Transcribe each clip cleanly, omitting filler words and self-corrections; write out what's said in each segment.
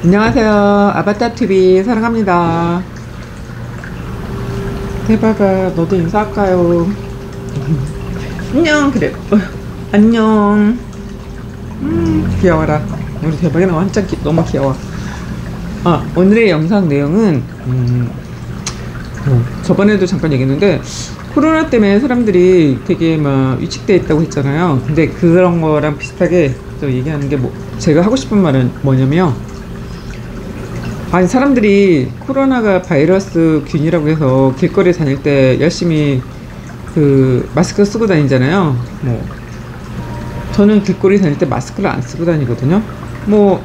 안녕하세요. 아바타TV 사랑합니다. 대박아, 너도 인사할까요? 안녕. 그래. 안녕. 귀여워라. 우리 대박이는 완전 너무 귀여워. 오늘의 영상 내용은 저번에도 잠깐 얘기했는데, 코로나 때문에 사람들이 되게 막 위축돼 있다고 했잖아요. 근데 그런 거랑 비슷하게 또 얘기하는 게 제가 하고 싶은 말은 뭐냐면, 아니 사람들이 코로나가 바이러스 균이라고 해서 길거리 다닐 때 열심히 그 마스크 쓰고 다니잖아요. 저는 길거리 다닐 때 마스크를 안 쓰고 다니거든요.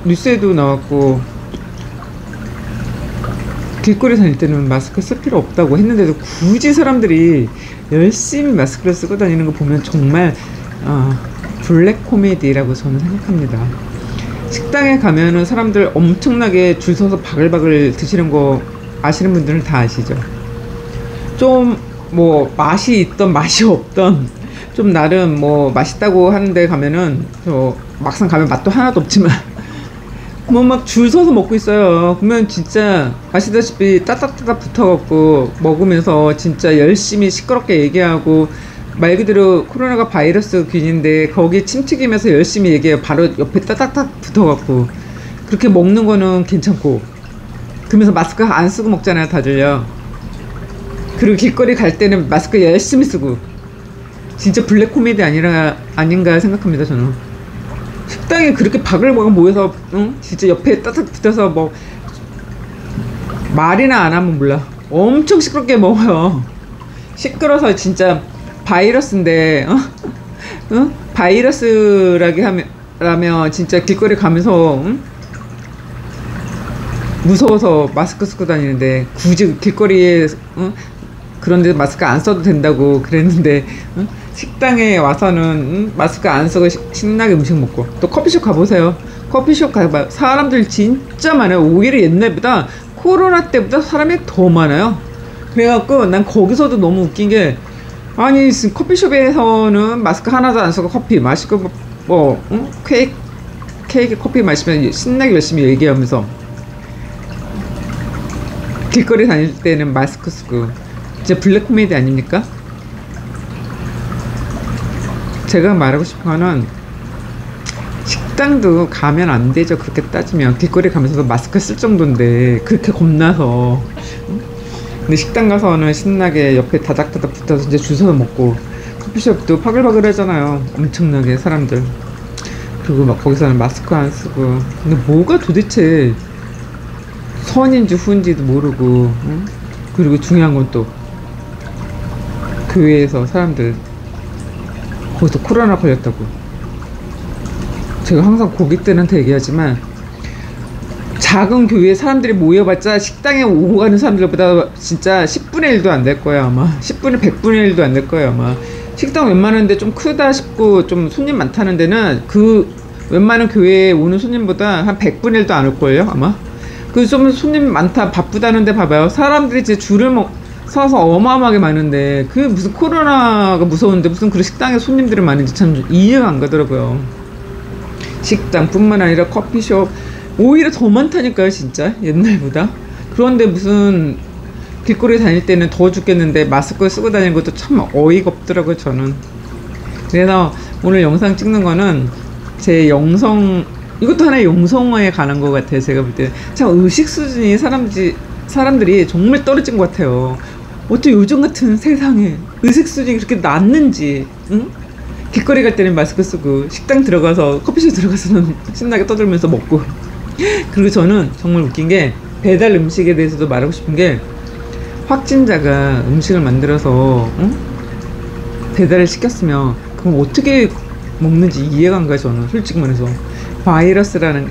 뉴스에도 나왔고 길거리 다닐 때는 마스크 쓸 필요 없다고 했는데도 굳이 사람들이 열심히 마스크를 쓰고 다니는 거 보면 정말 블랙 코미디라고 저는 생각합니다. 식당에 가면은 사람들 엄청나게 줄 서서 바글바글 드시는 거 아시는 분들은 다 아시죠? 좀 맛이 있던 맛이 없던 좀 나름 맛있다고 하는데 가면은 막상 가면 맛도 하나도 없지만 막 줄 서서 먹고 있어요. 그러면 진짜 아시다시피 따닥따닥 붙어갖고 먹으면서 진짜 열심히 시끄럽게 얘기하고, 말 그대로 코로나가 바이러스 균인데 거기 침 튀기면서 열심히 얘기해요. 바로 옆에 따닥따닥 붙어갖고. 그렇게 먹는 거는 괜찮고, 그러면서 마스크 안 쓰고 먹잖아요 다들요. 그리고 길거리 갈 때는 마스크 열심히 쓰고. 진짜 블랙 코미디 아닌가 생각합니다 저는. 식당에 그렇게 바글바글 모여서 진짜 옆에 따닥 붙어서 말이나 안 하면 몰라 엄청 시끄럽게 먹어요. 시끄러서 진짜 바이러스인데 바이러스라면 진짜 길거리 가면서 무서워서 마스크 쓰고 다니는데, 굳이 길거리에 그런데 마스크 안 써도 된다고 그랬는데 식당에 와서는 마스크 안 쓰고 신나게 음식 먹고. 또 커피숍 가보세요. 커피숍 가봐, 사람들 진짜 많아요. 오히려 옛날보다 코로나 때보다 사람이 더 많아요. 그래갖고 난 거기서도 너무 웃긴 게, 아니 커피숍에서는 마스크 하나도 안 쓰고 커피 마시고 케이크 커피 마시면 신나게 열심히 얘기하면서, 길거리 다닐 때는 마스크 쓰고. 진짜 블랙 코미디 아닙니까? 제가 말하고 싶은 거는, 식당도 가면 안 되죠. 그렇게 따지면 길거리 가면서도 마스크 쓸 정도인데 그렇게 겁나서. 근데 식당 가서는 신나게 옆에 다닥다닥 붙어서 이제 줄 서서 먹고, 커피숍도 바글바글 하잖아요 엄청나게 사람들. 그리고 막 거기서는 마스크 안 쓰고. 근데 뭐가 도대체 선인지 후인지도 모르고. 그리고 중요한 건 또 교회에서 사람들 거기서 코로나 걸렸다고. 제가 항상 고객들한테 얘기하지만, 작은 교회에 사람들이 모여봤자 식당에 오고 가는 사람들보다 진짜 10분의 1도 안 될 거예요 아마. 10분의 100분의 1도 안 될 거예요 아마. 식당 웬만한데 좀 크다 싶고 좀 손님 많다는 데는 그 웬만한 교회에 오는 손님보다 한 100분의 1도 안 올 거예요 아마. 그 좀 손님 많다 바쁘다는데 봐봐요. 사람들이 이제 줄을 서서 어마어마하게 많은데, 그 무슨 코로나가 무서운데 무슨 그런 식당에 손님들이 많은지 참 이해가 안 가더라고요. 식당뿐만 아니라 커피숍 오히려 더 많다니까요 진짜 옛날보다. 그런데 무슨 길거리 다닐 때는 더 죽겠는데 마스크 쓰고 다니는 것도 참 어이가 없더라고요 저는. 그래서 오늘 영상 찍는 거는 제 이것도 하나의 영성화에 관한 것 같아요. 제가 볼 때 참 의식 수준이 사람들이 정말 떨어진 것 같아요. 어떻게 요즘 같은 세상에 의식 수준이 그렇게 낮는지. 길거리 갈 때는 마스크 쓰고, 식당 들어가서 커피숍 들어가서는 신나게 떠들면서 먹고. 그리고 저는 정말 웃긴 게, 배달 음식에 대해서도 말하고 싶은 게, 확진자가 음식을 만들어서 배달을 시켰으면 그럼 어떻게 먹는지 이해가 안 가요 저는 솔직히 말해서. 바이러스라는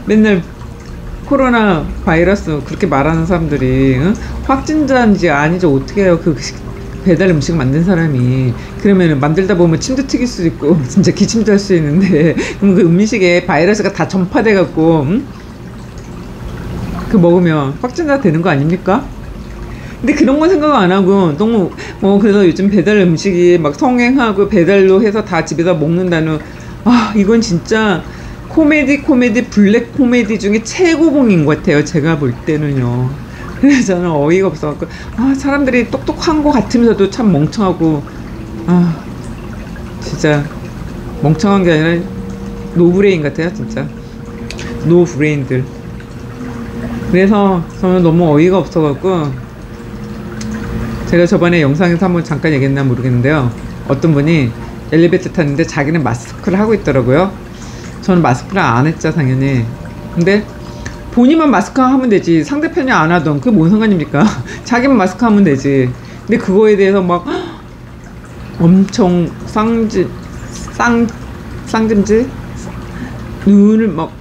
맨날 코로나 바이러스 그렇게 말하는 사람들이 확진자인지 아닌지 어떻게 해요? 그 배달 음식 만든 사람이. 그러면은 만들다 보면 침도 튀길 수도 있고 진짜 기침도 할 수 있는데, 그럼 그 음식에 바이러스가 다 전파돼 갖고 그 먹으면 확진자 되는 거 아닙니까? 근데 그런 건 생각 안 하고 너무 그래서 요즘 배달 음식이 막 성행하고 배달로 해서 다 집에다 먹는다는, 이건 진짜 코미디 블랙 코미디 중에 최고봉인 것 같아요. 제가 볼 때는요. 그래서 저는 어이가 없어갖고 사람들이 똑똑한 것 같으면서도 참 멍청하고 진짜 멍청한 게 아니라 노브레인 같아요. 진짜 노브레인들. 그래서 저는 너무 어이가 없어갖고 제가 저번에 영상에서 한번 잠깐 얘기했나 모르겠는데요. 어떤 분이 엘리베이터 탔는데 자기는 마스크를 하고 있더라고요. 저는 마스크를 안 했죠, 당연히. 근데 본인만 마스크 하면 되지 상대편이 안 하던 그게 뭔 상관입니까? 자기만 마스크 하면 되지. 근데 그거에 대해서 막 엄청 쌍금질 눈을 막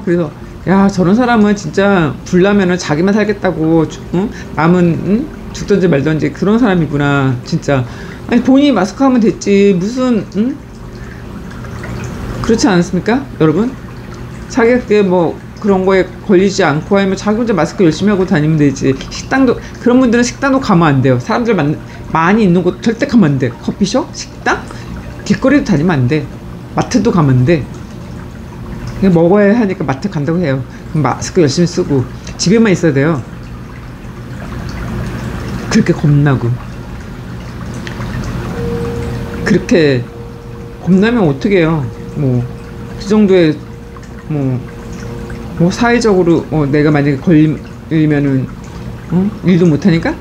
그래서 야 저런 사람은 진짜 불나면은 자기만 살겠다고 남은 죽던지 말던지 그런 사람이구나 진짜. 아니 본인이 마스크 하면 됐지 무슨 그렇지 않습니까 여러분? 자기가 그게 뭐 그런 거에 걸리지 않고 하면 자기 혼자 마스크 열심히 하고 다니면 되지. 식당도 그런 분들은 식당도 가면 안 돼요. 사람들 많이 있는 곳 절대 가면 안 돼. 커피숍? 식당? 길거리도 다니면 안 돼. 마트도 가면 안 돼. 그냥 먹어야 하니까 마트 간다고 해요. 그럼 마스크 열심히 쓰고 집에만 있어야 돼요. 그렇게 겁나고 그렇게 겁나면 어떻게 해요. 뭐 그 정도의 뭐 사회적으로 내가 만약에 걸리면은 일도 못하니까?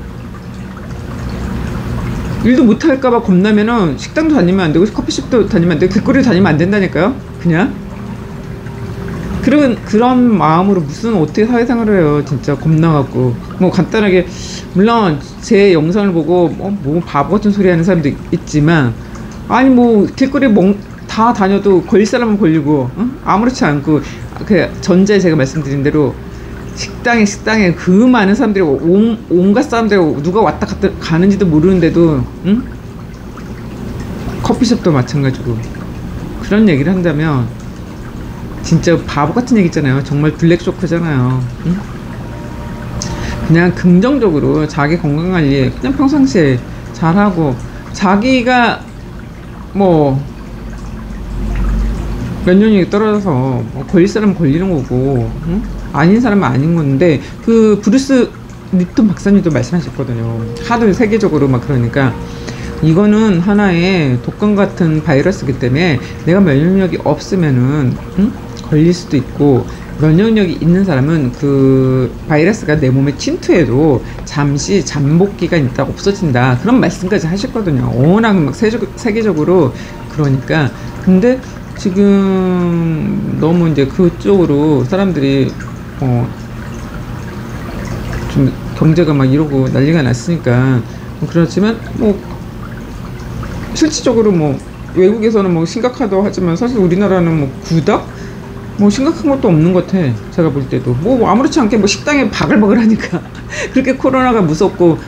일도 못할까봐 겁나면은 식당도 다니면 안 되고 커피숍도 다니면 안 되고 길거리도 다니면 안 된다니까요. 그냥 그런 마음으로 무슨 어떻게 사회생활을 해요. 진짜 겁나갖고 뭐 간단하게 물론 제 영상을 보고 뭐 바보 같은 소리 하는 사람도 있지만 아니 뭐 길거리 다 다녀도 걸릴 사람은 걸리고 아무렇지 않고 그 전자에 제가 말씀드린 대로 식당에 그 많은 사람들이 온갖 사람들이 누가 왔다 갔다 가는지도 모르는데도 커피숍도 마찬가지고 그런 얘기를 한다면 진짜 바보 같은 얘기 있잖아요. 정말 블랙쇼크잖아요. 그냥 긍정적으로 자기 건강관리 그냥 평상시에 잘하고 자기가 뭐 몇 년이 떨어져서 걸릴 사람은 걸리는 거고 아닌 사람은 아닌 건데 그 브루스 리튼 박사님도 말씀하셨거든요. 하도 세계적으로 막 그러니까 이거는 하나의 독감 같은 바이러스이기 때문에 내가 면역력이 없으면은 걸릴 수도 있고 면역력이 있는 사람은 그 바이러스가 내 몸에 침투해도 잠시 잠복기가 있다가 없어진다 그런 말씀까지 하셨거든요. 워낙 막 세계적으로 그러니까 근데 지금 너무 이제 그쪽으로 사람들이 좀 경제가 막 이러고 난리가 났으니까 그렇지만 뭐 실질적으로 뭐 외국에서는 뭐 심각하다고 하지만 사실 우리나라는 뭐 그닥 뭐 심각한 것도 없는 것 같아. 제가 볼 때도 뭐 아무렇지 않게 뭐 식당에 바글바글 하니까 그렇게 코로나가 무섭고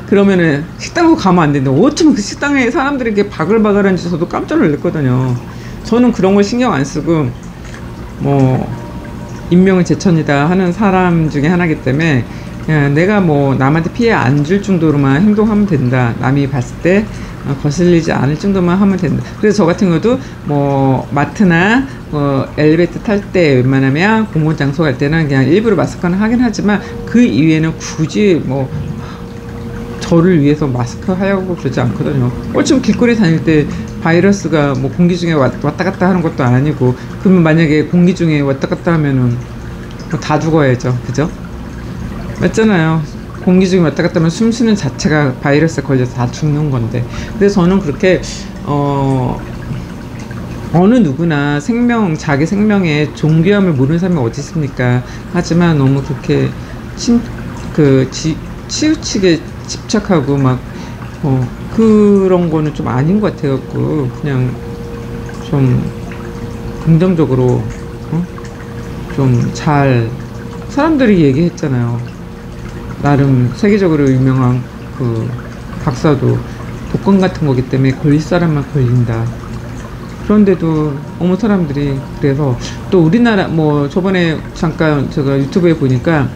그러면은 식당도 가면 안 되는데 어쩌면 그 식당에 사람들이 이렇게 바글바글한지 저도 깜짝 놀랐거든요. 저는 그런 걸 신경 안 쓰고 뭐 인명은 제천이다 하는 사람 중에 하나이기 때문에 그냥 내가 뭐 남한테 피해 안 줄 정도로만 행동하면 된다. 남이 봤을 때 거슬리지 않을 정도만 하면 된다. 그래서 저 같은 경우도 뭐 마트나 엘리베이터 탈 때 웬만하면 공공 장소 갈 때는 그냥 일부러 마스크는 하긴 하지만 그 이외에는 굳이 뭐 저를 위해서 마스크 하려고 그러지 않거든요. 어쩌면 길거리 다닐 때 바이러스가 뭐 공기 중에 왔다 갔다 하는 것도 아니고 그러면 만약에 공기 중에 왔다 갔다 하면은 뭐 다 죽어야죠. 그죠? 맞잖아요. 공기 중에 왔다 갔다 하면 숨 쉬는 자체가 바이러스에 걸려서 다 죽는 건데. 근데 저는 그렇게 어느 누구나 자기 생명에 존귀함을 모르는 사람이 어디 있습니까? 하지만 너무 그렇게 치우치게 집착하고 막 그런 거는 좀 아닌 것 같아갖고 그냥 좀 긍정적으로 좀 잘 사람들이 얘기했잖아요. 나름 세계적으로 유명한 그 박사도 독감 같은 거기 때문에 걸릴 사람만 걸린다. 그런데도 사람들이 그래서 또 우리나라 뭐 저번에 잠깐 제가 유튜브에 보니까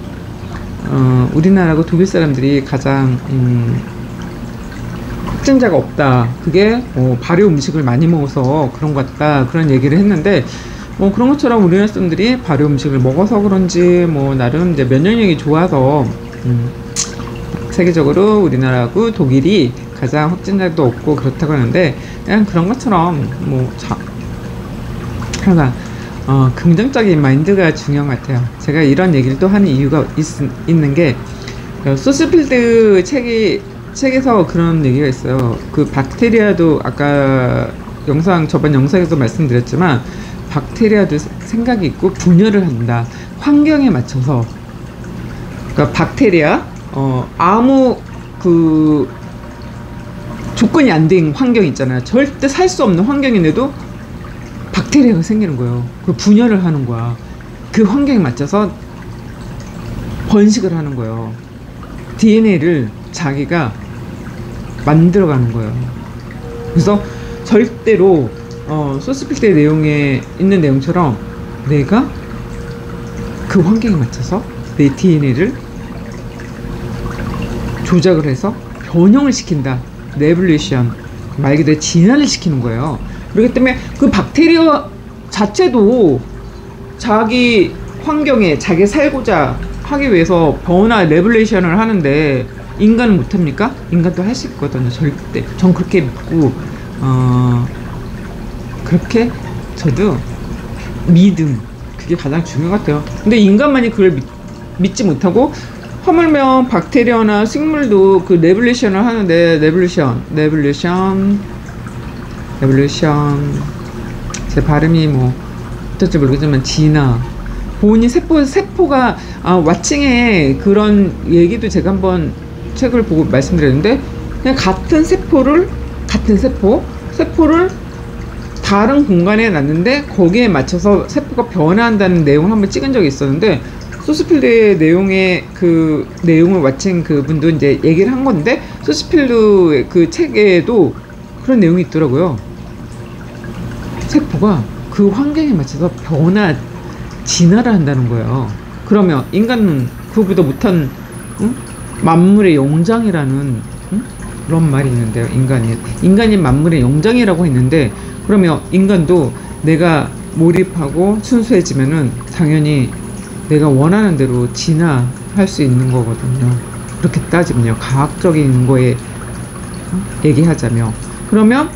우리나라하고 독일 사람들이 가장 확진자가 없다. 그게 발효 음식을 많이 먹어서 그런 것 같다. 그런 얘기를 했는데 뭐 그런 것처럼 우리나라 사람들이 발효 음식을 먹어서 그런지 뭐 나름 이제 면역력이 좋아서 세계적으로 우리나라하고 독일이 가장 확진자도 없고 그렇다고 하는데, 그냥 그런 것처럼 뭐 항상 긍정적인 마인드가 중요한 것 같아요. 제가 이런 얘기를 또 하는 이유가 있는 게, 소스필드 책에서 그런 얘기가 있어요. 그 박테리아도 아까 저번 영상에서 말씀드렸지만, 박테리아도 생각이 있고 분열을 한다. 환경에 맞춰서. 그러니까 박테리아, 아무 그 조건이 안 된 환경 있잖아요. 절대 살 수 없는 환경인데도 박테리아가 생기는 거예요. 그 분열을 하는 거야. 그 환경에 맞춰서 번식을 하는 거예요. DNA를 자기가 만들어가는 거예요. 그래서 절대로 소스필드 내용에 있는 내용처럼 내가 그 환경에 맞춰서 내 DNA를 조작을 해서 변형을 시킨다. 레볼루션, 말 그대로 진화를 시키는 거예요. 그렇기 때문에 그 박테리아 자체도 자기 환경에 자기 살고자 하기 위해서 변화 레볼루션을 하는데, 인간은 못합니까? 인간도 할 수 있거든요. 절대. 전 그렇게 믿고, 그렇게 저도 믿음, 그게 가장 중요한 것 같아요. 근데 인간만이 그걸 믿지 못하고, 하물며 박테리아나 식물도 그 레볼루션을 하는데, 레볼루션 제 발음이 뭐 어떨지 모르겠지만 진화, 본인 세포가 왓칭에 그런 얘기도 제가 한번 책을 보고 말씀드렸는데, 그냥 같은 세포를 다른 공간에 놨는데 거기에 맞춰서 세포가 변화한다는 내용을 한번 찍은 적이 있었는데, 소스필드의 그 내용을 왓칭 그분도 이제 얘기를 한 건데, 소스필드 그 책에도 그런 내용이 있더라고요. 세포가 그 환경에 맞춰서 진화를 한다는 거예요. 그러면 인간은 그거보다 못한 만물의 영장이라는 그런 말이 있는데요. 인간이 만물의 영장이라고 했는데, 그러면 인간도 내가 몰입하고 순수해지면은 당연히 내가 원하는 대로 진화할 수 있는 거거든요. 그렇게 따지면요, 과학적인 거에 얘기하자면. 그러면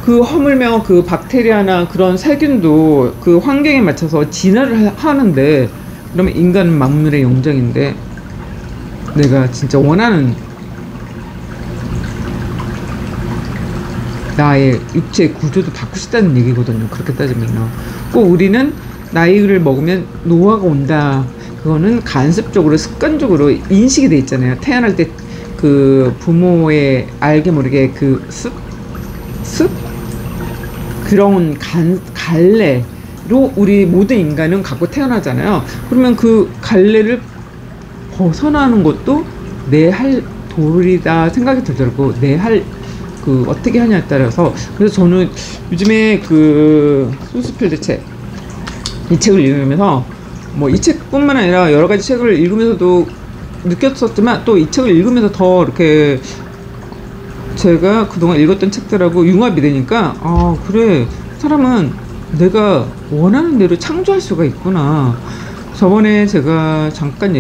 그 허물며 그 박테리아나 그런 세균도 그 환경에 맞춰서 진화를 하는데, 그러면 인간은 만물의 영장인데 내가 진짜 원하는 나의 육체 구조도 바꾸고 싶다는 얘기거든요. 그렇게 따지면요. 꼭 우리는 나이를 먹으면 노화가 온다, 그거는 간습적으로 습관적으로 인식이 돼 있잖아요. 태어날 때 그 부모의 알게 모르게 그 습 그런 갈래로 우리 모든 인간은 갖고 태어나잖아요. 그러면 그 갈래를 벗어나는 것도 내 할 도리다 생각이 들더라고. 내 할 그 어떻게 하냐에 따라서. 그래서 저는 요즘에 그 소스필드 이 책을 읽으면서, 뭐 이 책뿐만 아니라 여러 가지 책을 읽으면서도 느꼈었지만, 또 이 책을 읽으면서 더 이렇게 제가 그동안 읽었던 책들하고 융합이 되니까, 그래, 사람은 내가 원하는 대로 창조할 수가 있구나. 저번에 제가 잠깐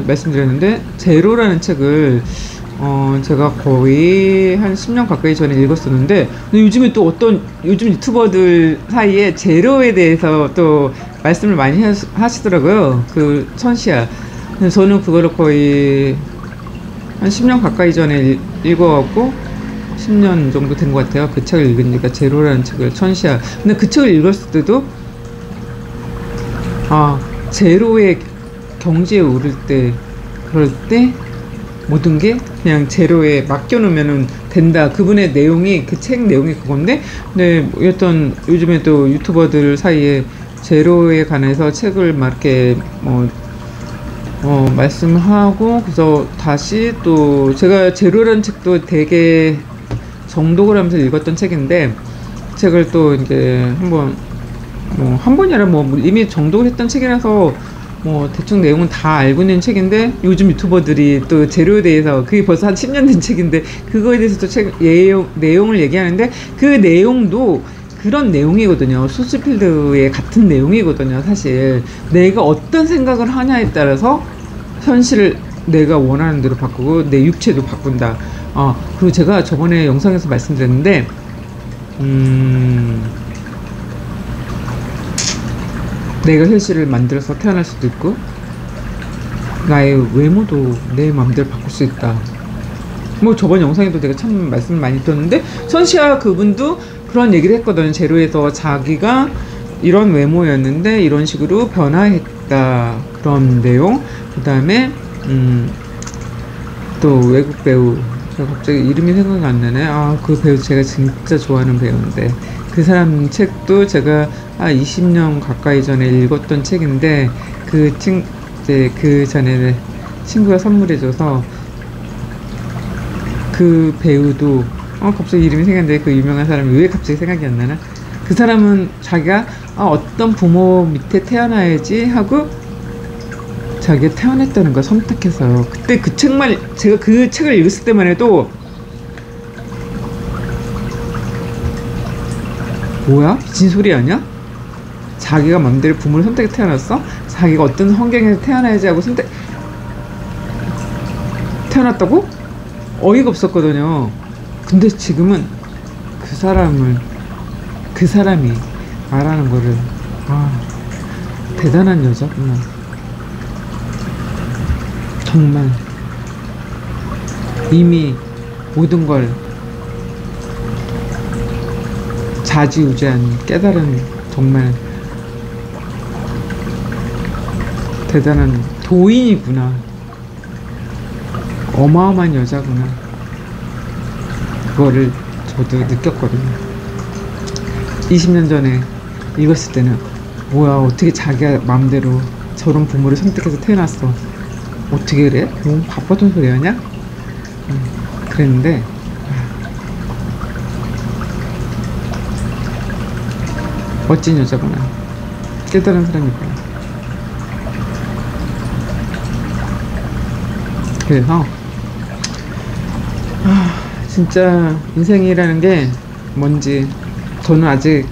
말씀드렸는데, 제로라는 책을 제가 거의 한 10년 가까이 전에 읽었었는데, 근데 요즘에 또 요즘 유튜버들 사이에 제로에 대해서 또 말씀을 많이 하시더라고요. 그 천시야. 저는 그거를 거의 한 10년 가까이 전에 읽어갖고 10년 정도 된 것 같아요. 그 책을 읽으니까, 제로라는 책을, 천시야. 근데 그 책을 읽었을 때도 제로의 경지에 오를 때, 그럴 때 모든 게 그냥 제로에 맡겨놓으면 된다. 그분의 내용이, 그 책 내용이 그건데, 근데 여튼 요즘에 또 유튜버들 사이에 제로에 관해서 책을 막 이렇게 말씀하고, 그래서 다시 또 제가 제로라는 책도 되게 정독을 하면서 읽었던 책인데, 책을 또 이제 한 번이 아니라 이미 정독을 했던 책이라서 대충 내용은 다 알고 있는 책인데, 요즘 유튜버들이 또 제로에 대해서, 그게 벌써 한 10년 된 책인데 그거에 대해서 또 내용을 얘기하는데, 그 내용도 그런 내용이거든요. 소스필드의 같은 내용이거든요. 사실 내가 어떤 생각을 하냐에 따라서 현실을 내가 원하는 대로 바꾸고 내 육체도 바꾼다. 그리고 제가 저번에 영상에서 말씀드렸는데 내가 현실을 만들어서 태어날 수도 있고 나의 외모도 내 마음대로 바꿀 수 있다. 뭐 저번 영상에도 내가 참 말씀을 많이 드렸는데 선시아 그분도 그런 얘기를 했거든요. 제로에서 자기가 이런 외모였는데 이런 식으로 변화했다, 그런 내용. 그 다음에 또 외국 배우, 제가 갑자기 이름이 생각이 안 나네. 그 배우 제가 진짜 좋아하는 배우인데 그 사람 책도 제가 20년 가까이 전에 읽었던 책인데 이제 그 전에 친구가 선물해줘서 그 배우도 갑자기 이름이 생각나는데 그 유명한 사람이 왜 갑자기 생각이 안 나나? 그 사람은 자기가 어떤 부모 밑에 태어나야지 하고 자기가 태어났다는 걸 선택해서 그때 그 책만 제가 그 책을 읽었을 때만 해도 뭐야? 미친 소리 아니야? 자기가 맘대로 부모를 선택해 태어났어? 자기가 어떤 환경에서 태어나야지 하고 태어났다고? 어이가 없었거든요. 근데 지금은 그 사람이 말하는 거를 대단한 여자구나. 정말 이미 모든 걸 좌지우지한 깨달은 정말 대단한 도인이구나. 어마어마한 여자구나. 그거를 저도 느꼈거든요. 20년 전에 읽었을 때는 뭐야, 어떻게 자기가 마음대로 저런 부모를 선택해서 태어났어, 어떻게 그래? 너무 바빴던 소리 하냐? 그랬는데 멋진 여자구나. 깨달은 사람이구나. 그래서 진짜 인생이라는 게 뭔지 저는 아직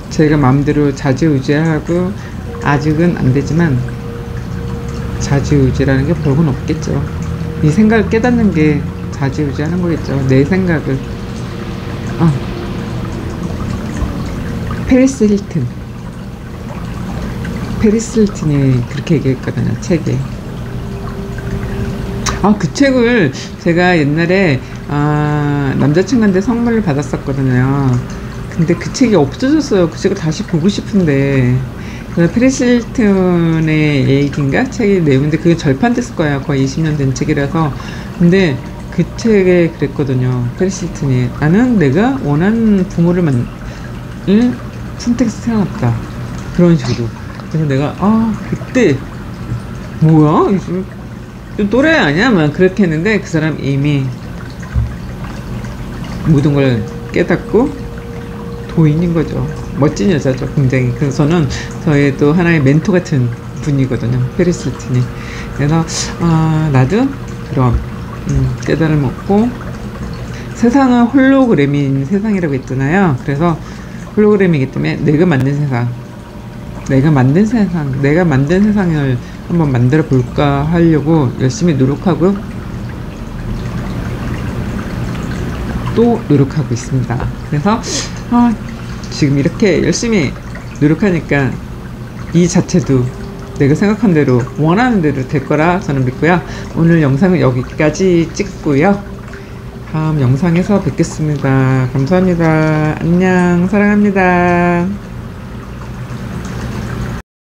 제가 마음대로 좌지우지하고 아직은 안 되지만 좌지우지라는 게 별건 없겠죠. 이 생각을 깨닫는 게 좌지우지하는 거겠죠. 내 생각을. 페리스 힐튼이 그렇게 얘기했거든요, 책에. 그 책을 제가 옛날에 남자친구한테 선물을 받았었거든요. 근데 그 책이 없어졌어요. 그 책을 다시 보고 싶은데. 페리스 힐튼의 얘기인가? 책의 내용인데 그게 절판됐을 거예요. 거의 20년 된 책이라서. 근데 그 책에 그랬거든요. 페리스 힐튼이 나는 내가 원하는 부모를 선택해서 태어났다, 그런 식으로. 그래서 내가 그때 뭐야? 좀 또래 아니야? 막 그렇게 했는데 그 사람 이미 모든 걸 깨닫고 도인인 거죠. 멋진 여자죠, 굉장히. 그래서 저는 저의 또 하나의 멘토 같은 분이거든요, 페리스 힐튼이. 그래서 나도 그런 깨달음을 얻고, 세상은 홀로그램인 세상이라고 했잖아요. 그래서 홀로그램이기 때문에 내가 만든 세상을 한번 만들어 볼까 하려고 열심히 노력하고 또 노력하고 있습니다. 그래서 지금 이렇게 열심히 노력하니까 이 자체도 내가 생각한 대로 원하는 대로 될 거라 저는 믿고요. 오늘 영상은 여기까지 찍고요. 다음 영상에서 뵙겠습니다. 감사합니다. 안녕. 사랑합니다.